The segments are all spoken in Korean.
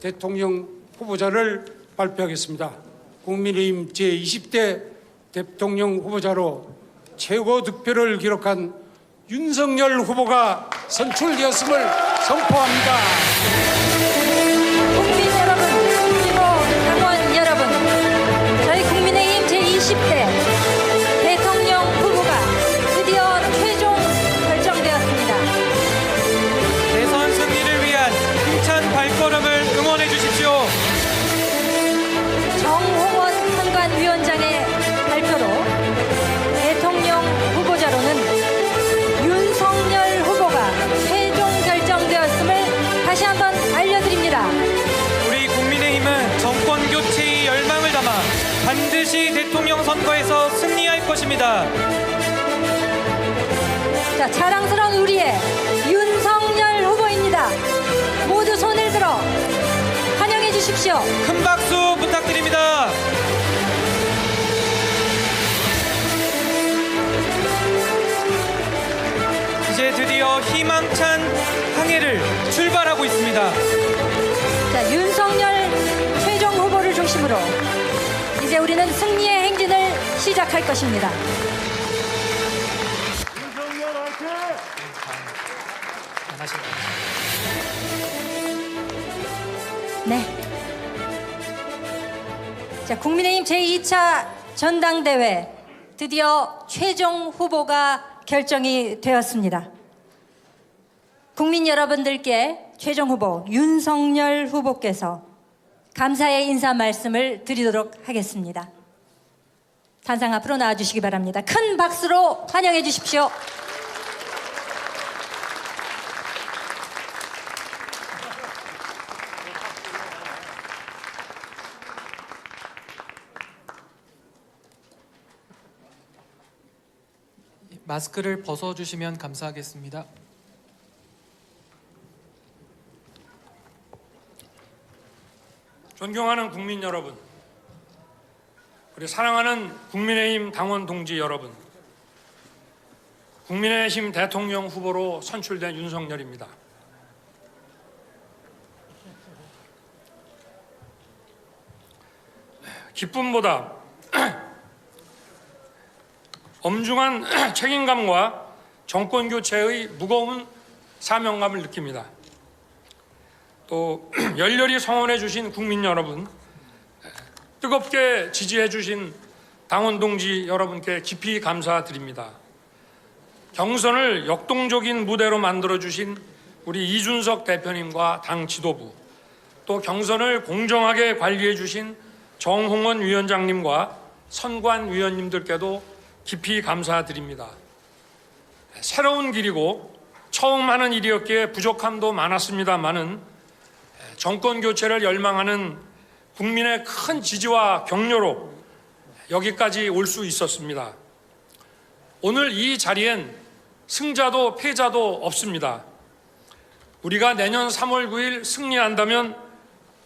대통령 후보자를 발표하겠습니다. 국민의힘 제20대 대통령 후보자로 최고 득표를 기록한 윤석열 후보가 선출되었음을 선포합니다. 국민 여러분, 그리고 당원 여러분, 저희 국민의힘 제20대 대통령 후보가 드디어 최종 결정되었습니다. 대선 승리를 위한 힘찬 발걸음을 응원해 주십시오. 정홍원 선관위원장의 발표로 대통령 후보자로는 윤석열 후보가 최종 결정되었음을 다시 한번 알려드립니다. 우리 국민의힘은 정권 교체의 열망을 담아 반드시 대통령 선거에서 승리할 것입니다. 자, 자랑스러운 우리의 윤석열 후보입니다. 모두 손을 들어 환영해 주십시오. 큰 박수 부탁드립니다. 이제 드디어 희망찬 항해를 출발하고 있습니다. 자, 윤석열 최종 후보를 중심으로 이제 우리는 승리의 행진을 시작할 것입니다. 네. 자, 국민의힘 제2차 전당대회 드디어 최종 후보가 결정이 되었습니다. 국민 여러분들께 최종 후보 윤석열 후보께서 감사의 인사 말씀을 드리도록 하겠습니다. 단상 앞으로 나와주시기 바랍니다. 큰 박수로 환영해 주십시오. 마스크를 벗어주시면 감사하겠습니다. 존경하는 국민 여러분, 그리고 사랑하는 국민의힘 당원 동지 여러분, 국민의힘 대통령 후보로 선출된 윤석열입니다. 기쁨보다 엄중한 책임감과 정권 교체의 무거운 사명감을 느낍니다. 또 열렬히 성원해 주신 국민 여러분, 뜨겁게 지지해 주신 당원 동지 여러분께 깊이 감사드립니다. 경선을 역동적인 무대로 만들어 주신 우리 이준석 대표님과 당 지도부, 또 경선을 공정하게 관리해 주신 정홍원 위원장님과 선관위원님들께도 깊이 감사드립니다. 새로운 길이고 처음 하는 일이었기에 부족함도 많았습니다마는 정권 교체를 열망하는 국민의 큰 지지와 격려로 여기까지 올 수 있었습니다. 오늘 이 자리엔 승자도 패자도 없습니다. 우리가 내년 3월 9일 승리한다면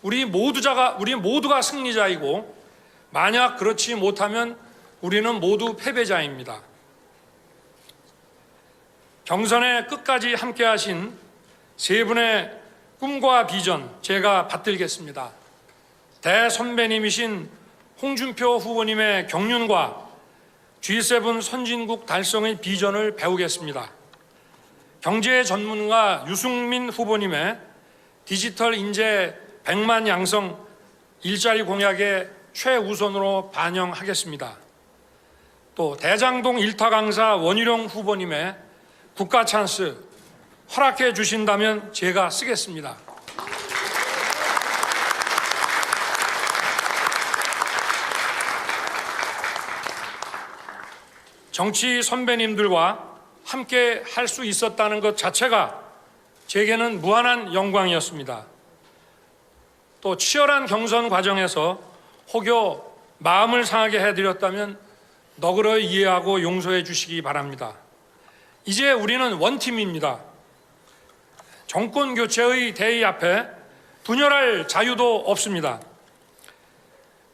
우리 모두가 승리자이고, 만약 그렇지 못하면 우리는 모두 패배자입니다. 경선에 끝까지 함께하신 세 분의 꿈과 비전 제가 받들겠습니다. 대선배님이신 홍준표 후보님의 경륜과 G7 선진국 달성의 비전을 배우겠습니다. 경제 전문가 유승민 후보님의 디지털 인재 100만 양성 일자리 공약에 최우선으로 반영하겠습니다. 또 대장동 일타 강사 원희룡 후보님의 국가 찬스 허락해 주신다면 제가 쓰겠습니다. 정치 선배님들과 함께 할 수 있었다는 것 자체가 제게는 무한한 영광이었습니다. 또 치열한 경선 과정에서 혹여 마음을 상하게 해드렸다면 너그러이 이해하고 용서해 주시기 바랍니다. 이제 우리는 원팀입니다. 정권 교체의 대의 앞에 분열할 자유도 없습니다.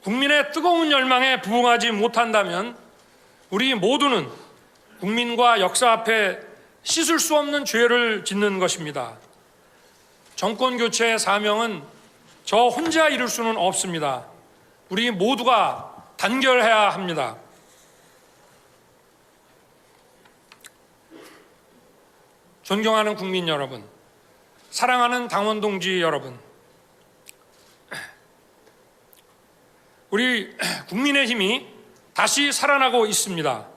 국민의 뜨거운 열망에 부응하지 못한다면 우리 모두는 국민과 역사 앞에 씻을 수 없는 죄를 짓는 것입니다. 정권 교체의 사명은 저 혼자 이룰 수는 없습니다. 우리 모두가 단결해야 합니다. 존경하는 국민 여러분, 사랑하는 당원 동지 여러분, 우리 국민의힘이 다시 살아나고 있습니다.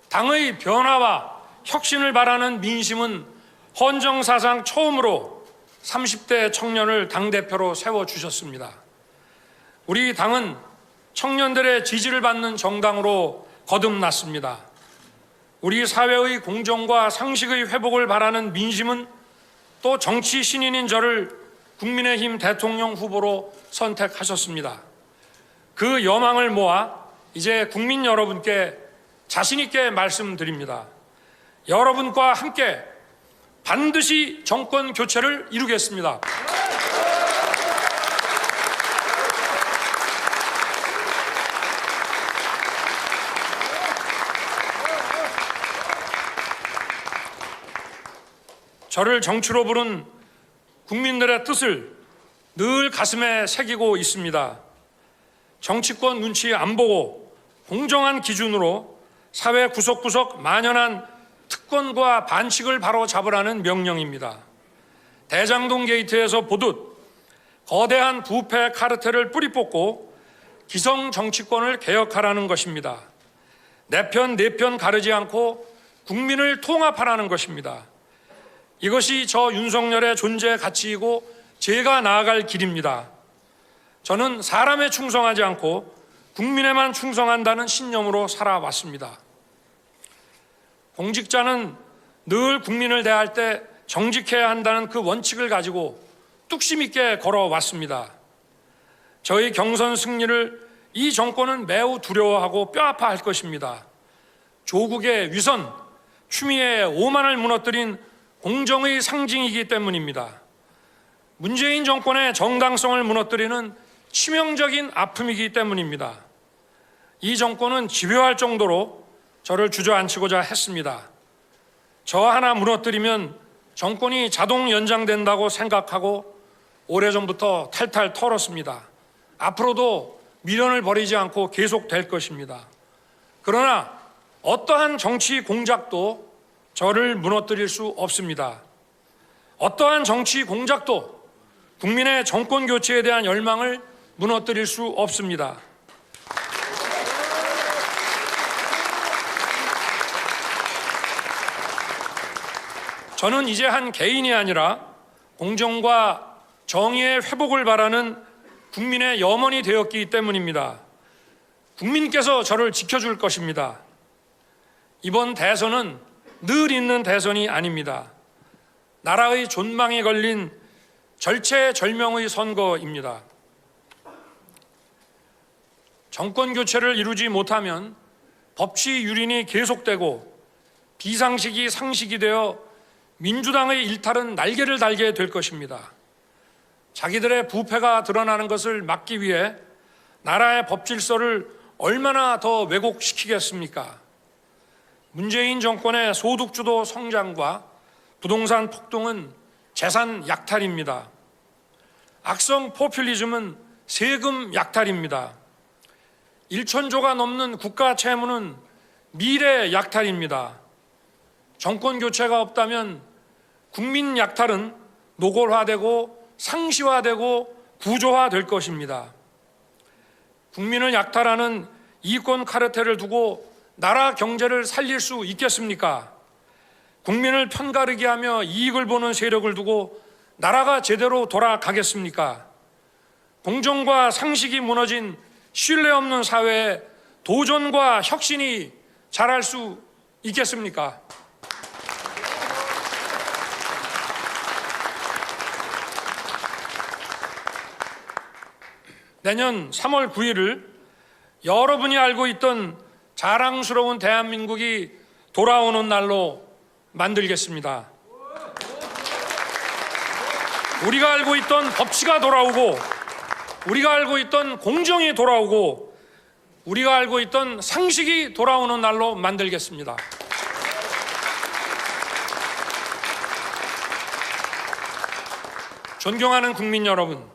당의 변화와 혁신을 바라는 민심은 헌정사상 처음으로 30대 청년을 당대표로 세워주셨습니다. 우리 당은 청년들의 지지를 받는 정당으로 거듭났습니다. 우리 사회의 공정과 상식의 회복을 바라는 민심은 또 정치 신인인 저를 국민의힘 대통령 후보로 선택하셨습니다. 그 여망을 모아 이제 국민 여러분께 자신 있게 말씀드립니다. 여러분과 함께 반드시 정권 교체를 이루겠습니다. 저를 정치로 부른 국민들의 뜻을 늘 가슴에 새기고 있습니다. 정치권 눈치 안 보고 공정한 기준으로 사회 구석구석 만연한 특권과 반칙을 바로 잡으라는 명령입니다. 대장동 게이트에서 보듯 거대한 부패 카르텔을 뿌리 뽑고 기성 정치권을 개혁하라는 것입니다. 내 편, 내 편 가르지 않고 국민을 통합하라는 것입니다. 이것이 저 윤석열의 존재 가치이고 제가 나아갈 길입니다. 저는 사람에 충성하지 않고 국민에만 충성한다는 신념으로 살아왔습니다. 공직자는 늘 국민을 대할 때 정직해야 한다는 그 원칙을 가지고 뚝심 있게 걸어왔습니다. 저희 경선 승리를 이 정권은 매우 두려워하고 뼈아파할 것입니다. 조국의 위선, 추미애의 오만을 무너뜨린 공정의 상징이기 때문입니다. 문재인 정권의 정당성을 무너뜨리는 치명적인 아픔이기 때문입니다. 이 정권은 집요할 정도로 저를 주저앉히고자 했습니다. 저 하나 무너뜨리면 정권이 자동 연장된다고 생각하고 오래전부터 탈탈 털었습니다. 앞으로도 미련을 버리지 않고 계속될 것입니다. 그러나 어떠한 정치 공작도 저를 무너뜨릴 수 없습니다. 어떠한 정치 공작도 국민의 정권 교체에 대한 열망을 무너뜨릴 수 없습니다. 저는 이제 한 개인이 아니라 공정과 정의의 회복을 바라는 국민의 염원이 되었기 때문입니다. 국민께서 저를 지켜줄 것입니다. 이번 대선은 늘 있는 대선이 아닙니다. 나라의 존망이 걸린 절체절명의 선거입니다. 정권 교체를 이루지 못하면 법치 유린이 계속되고 비상식이 상식이 되어 민주당의 일탈은 날개를 달게 될 것입니다. 자기들의 부패가 드러나는 것을 막기 위해 나라의 법질서를 얼마나 더 왜곡시키겠습니까? 문재인 정권의 소득주도 성장과 부동산 폭등은 재산 약탈입니다. 악성 포퓰리즘은 세금 약탈입니다. 1,000조가 넘는 국가 채무는 미래 약탈입니다. 정권 교체가 없다면 국민 약탈은 노골화되고 상시화되고 구조화될 것입니다. 국민을 약탈하는 이권 카르텔을 두고 나라 경제를 살릴 수 있겠습니까? 국민을 편가르게 하며 이익을 보는 세력을 두고 나라가 제대로 돌아가겠습니까? 공정과 상식이 무너진 신뢰 없는 사회에 도전과 혁신이 자랄 수 있겠습니까? 내년 3월 9일을 여러분이 알고 있던 자랑스러운 대한민국이 돌아오는 날로 만들겠습니다. 우리가 알고 있던 법치가 돌아오고, 우리가 알고 있던 공정이 돌아오고, 우리가 알고 있던 상식이 돌아오는 날로 만들겠습니다. 존경하는 국민 여러분,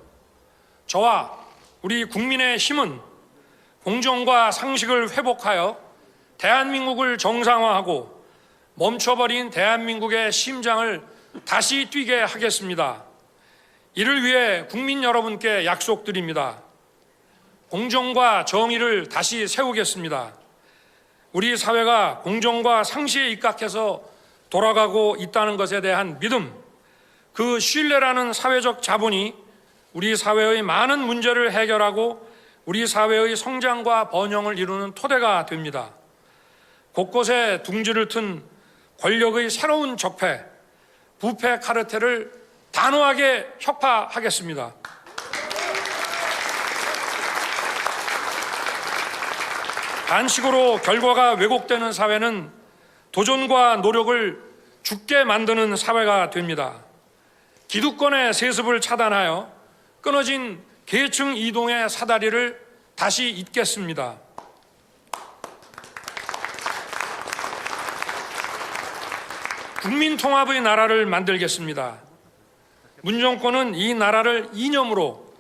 저와 우리 국민의 힘은 공정과 상식을 회복하여 대한민국을 정상화하고 멈춰버린 대한민국의 심장을 다시 뛰게 하겠습니다. 이를 위해 국민 여러분께 약속드립니다. 공정과 정의를 다시 세우겠습니다. 우리 사회가 공정과 상식에 입각해서 돌아가고 있다는 것에 대한 믿음, 그 신뢰라는 사회적 자본이 우리 사회의 많은 문제를 해결하고 우리 사회의 성장과 번영을 이루는 토대가 됩니다. 곳곳에 둥지를 튼 권력의 새로운 적폐, 부패 카르텔을 단호하게 혁파하겠습니다. 단식으로 결과가 왜곡되는 사회는 도전과 노력을 죽게 만드는 사회가 됩니다. 기득권의 세습을 차단하여 끊어진 계층 이동의 사다리를 다시 잇겠습니다. 국민통합의 나라를 만들겠습니다. 문정권은 이 나라를 이념으로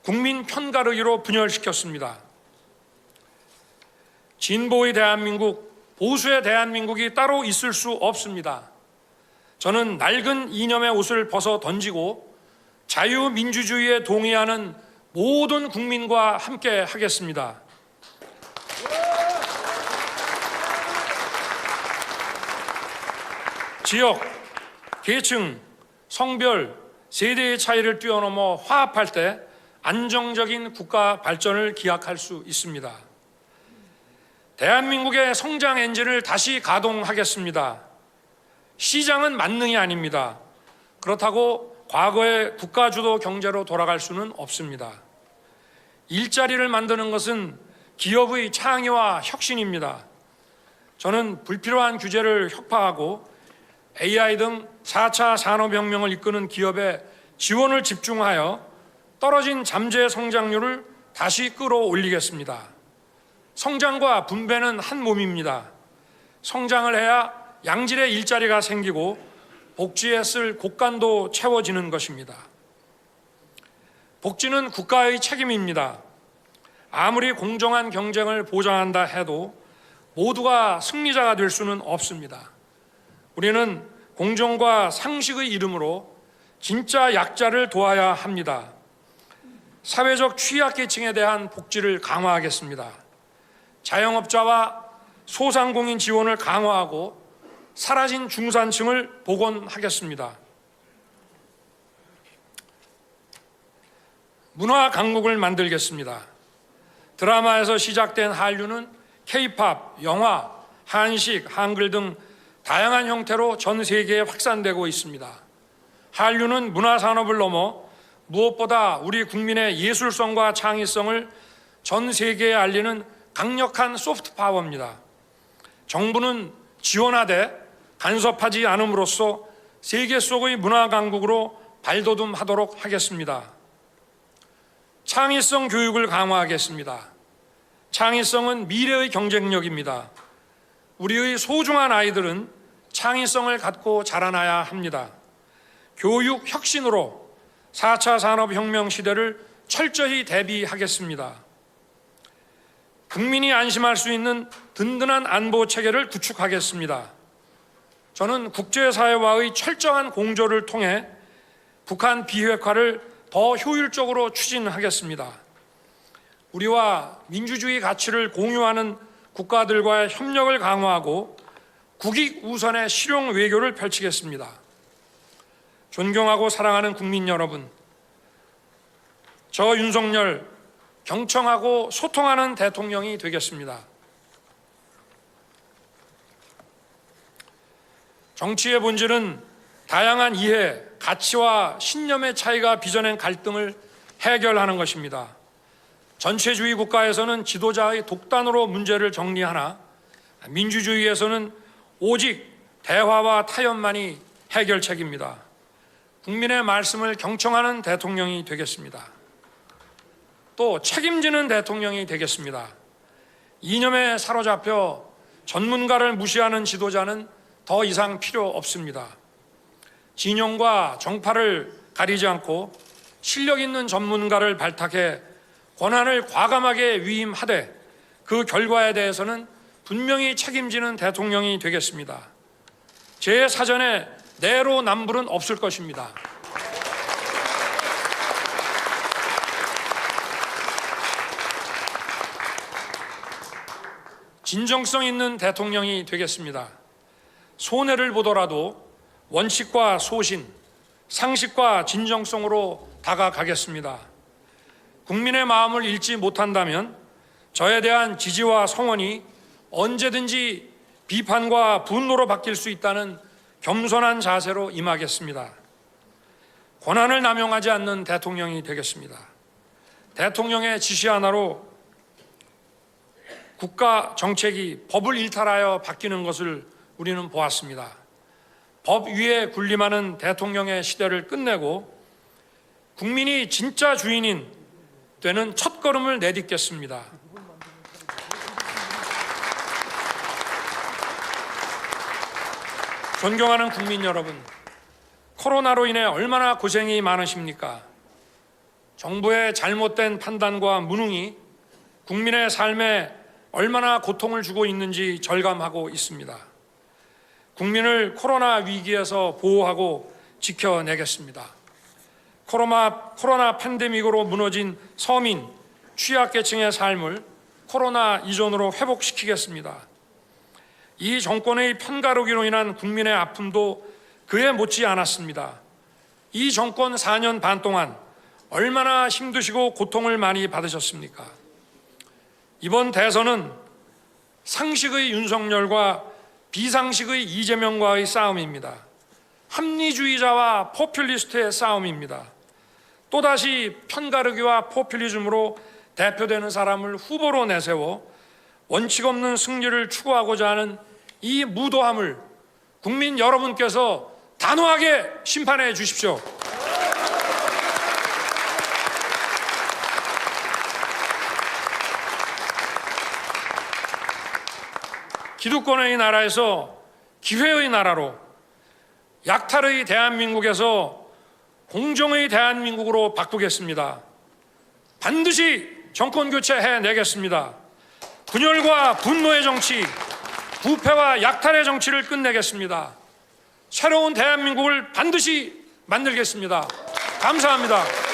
국민 편가르기로 분열시켰습니다. 진보의 대한민국, 보수의 대한민국이 따로 있을 수 없습니다. 저는 낡은 이념의 옷을 벗어 던지고 자유민주주의에 동의하는 모든 국민과 함께 하겠습니다. 지역, 계층, 성별, 세대의 차이를 뛰어넘어 화합할 때 안정적인 국가 발전을 기약할 수 있습니다. 대한민국의 성장 엔진을 다시 가동하겠습니다. 시장은 만능이 아닙니다. 그렇다고 과거의 국가주도 경제로 돌아갈 수는 없습니다. 일자리를 만드는 것은 기업의 창의와 혁신입니다. 저는 불필요한 규제를 혁파하고 AI 등 4차 산업혁명을 이끄는 기업에 지원을 집중하여 떨어진 잠재 성장률을 다시 끌어올리겠습니다. 성장과 분배는 한 몸입니다. 성장을 해야 양질의 일자리가 생기고 복지에 쓸 곳간도 채워지는 것입니다. 복지는 국가의 책임입니다. 아무리 공정한 경쟁을 보장한다 해도 모두가 승리자가 될 수는 없습니다. 우리는 공정과 상식의 이름으로 진짜 약자를 도와야 합니다. 사회적 취약계층에 대한 복지를 강화하겠습니다. 자영업자와 소상공인 지원을 강화하고 사라진 중산층을 복원하겠습니다. 문화 강국을 만들겠습니다. 드라마에서 시작된 한류는 K-팝, 영화, 한식, 한글 등 다양한 형태로 전 세계에 확산되고 있습니다. 한류는 문화산업을 넘어 무엇보다 우리 국민의 예술성과 창의성을 전 세계에 알리는 강력한 소프트 파워입니다. 정부는 지원하되 간섭하지 않음으로써 세계 속의 문화 강국으로 발돋움하도록 하겠습니다. 창의성 교육을 강화하겠습니다. 창의성은 미래의 경쟁력입니다. 우리의 소중한 아이들은 창의성을 갖고 자라나야 합니다. 교육 혁신으로 4차 산업혁명 시대를 철저히 대비하겠습니다. 국민이 안심할 수 있는 든든한 안보 체계를 구축하겠습니다. 저는 국제사회와의 철저한 공조를 통해 북한 비핵화를 더 효율적으로 추진하겠습니다. 우리와 민주주의 가치를 공유하는 국가들과의 협력을 강화하고 국익 우선의 실용 외교를 펼치겠습니다. 존경하고 사랑하는 국민 여러분, 저 윤석열 경청하고 소통하는 대통령이 되겠습니다. 정치의 본질은 다양한 이해, 가치와 신념의 차이가 빚어낸 갈등을 해결하는 것입니다. 전체주의 국가에서는 지도자의 독단으로 문제를 정리하나 민주주의에서는 오직 대화와 타협만이 해결책입니다. 국민의 말씀을 경청하는 대통령이 되겠습니다. 또 책임지는 대통령이 되겠습니다. 이념에 사로잡혀 전문가를 무시하는 지도자는 더 이상 필요 없습니다. 진영과 정파를 가리지 않고 실력 있는 전문가를 발탁해 권한을 과감하게 위임하되 그 결과에 대해서는 분명히 책임지는 대통령이 되겠습니다. 제 사전에 내로남불은 없을 것입니다. 진정성 있는 대통령이 되겠습니다. 손해를 보더라도 원칙과 소신, 상식과 진정성으로 다가가겠습니다. 국민의 마음을 읽지 못한다면 저에 대한 지지와 성원이 언제든지 비판과 분노로 바뀔 수 있다는 겸손한 자세로 임하겠습니다. 권한을 남용하지 않는 대통령이 되겠습니다. 대통령의 지시 하나로 국가 정책이 법을 일탈하여 바뀌는 것을 우리는 보았습니다. 법 위에 군림하는 대통령의 시대를 끝내고 국민이 진짜 주인인 되는 첫걸음을 내딛겠습니다. 존경하는 국민 여러분, 코로나로 인해 얼마나 고생이 많으십니까? 정부의 잘못된 판단과 무능이 국민의 삶에 얼마나 고통을 주고 있는지 절감하고 있습니다. 국민을 코로나 위기에서 보호하고 지켜내겠습니다. 코로나 팬데믹으로 무너진 서민, 취약계층의 삶을 코로나 이전으로 회복시키겠습니다. 이 정권의 편가르기로 인한 국민의 아픔도 그에 못지 않았습니다. 이 정권 4년 반 동안 얼마나 힘드시고 고통을 많이 받으셨습니까? 이번 대선은 상식의 윤석열과 비상식의 이재명과의 싸움입니다. 합리주의자와 포퓰리스트의 싸움입니다. 또다시 편가르기와 포퓰리즘으로 대표되는 사람을 후보로 내세워 원칙 없는 승리를 추구하고자 하는 이 무도함을 국민 여러분께서 단호하게 심판해 주십시오. 기득권의 나라에서 기회의 나라로, 약탈의 대한민국에서 공정의 대한민국으로 바꾸겠습니다. 반드시 정권 교체해내겠습니다. 분열과 분노의 정치, 부패와 약탈의 정치를 끝내겠습니다. 새로운 대한민국을 반드시 만들겠습니다. 감사합니다.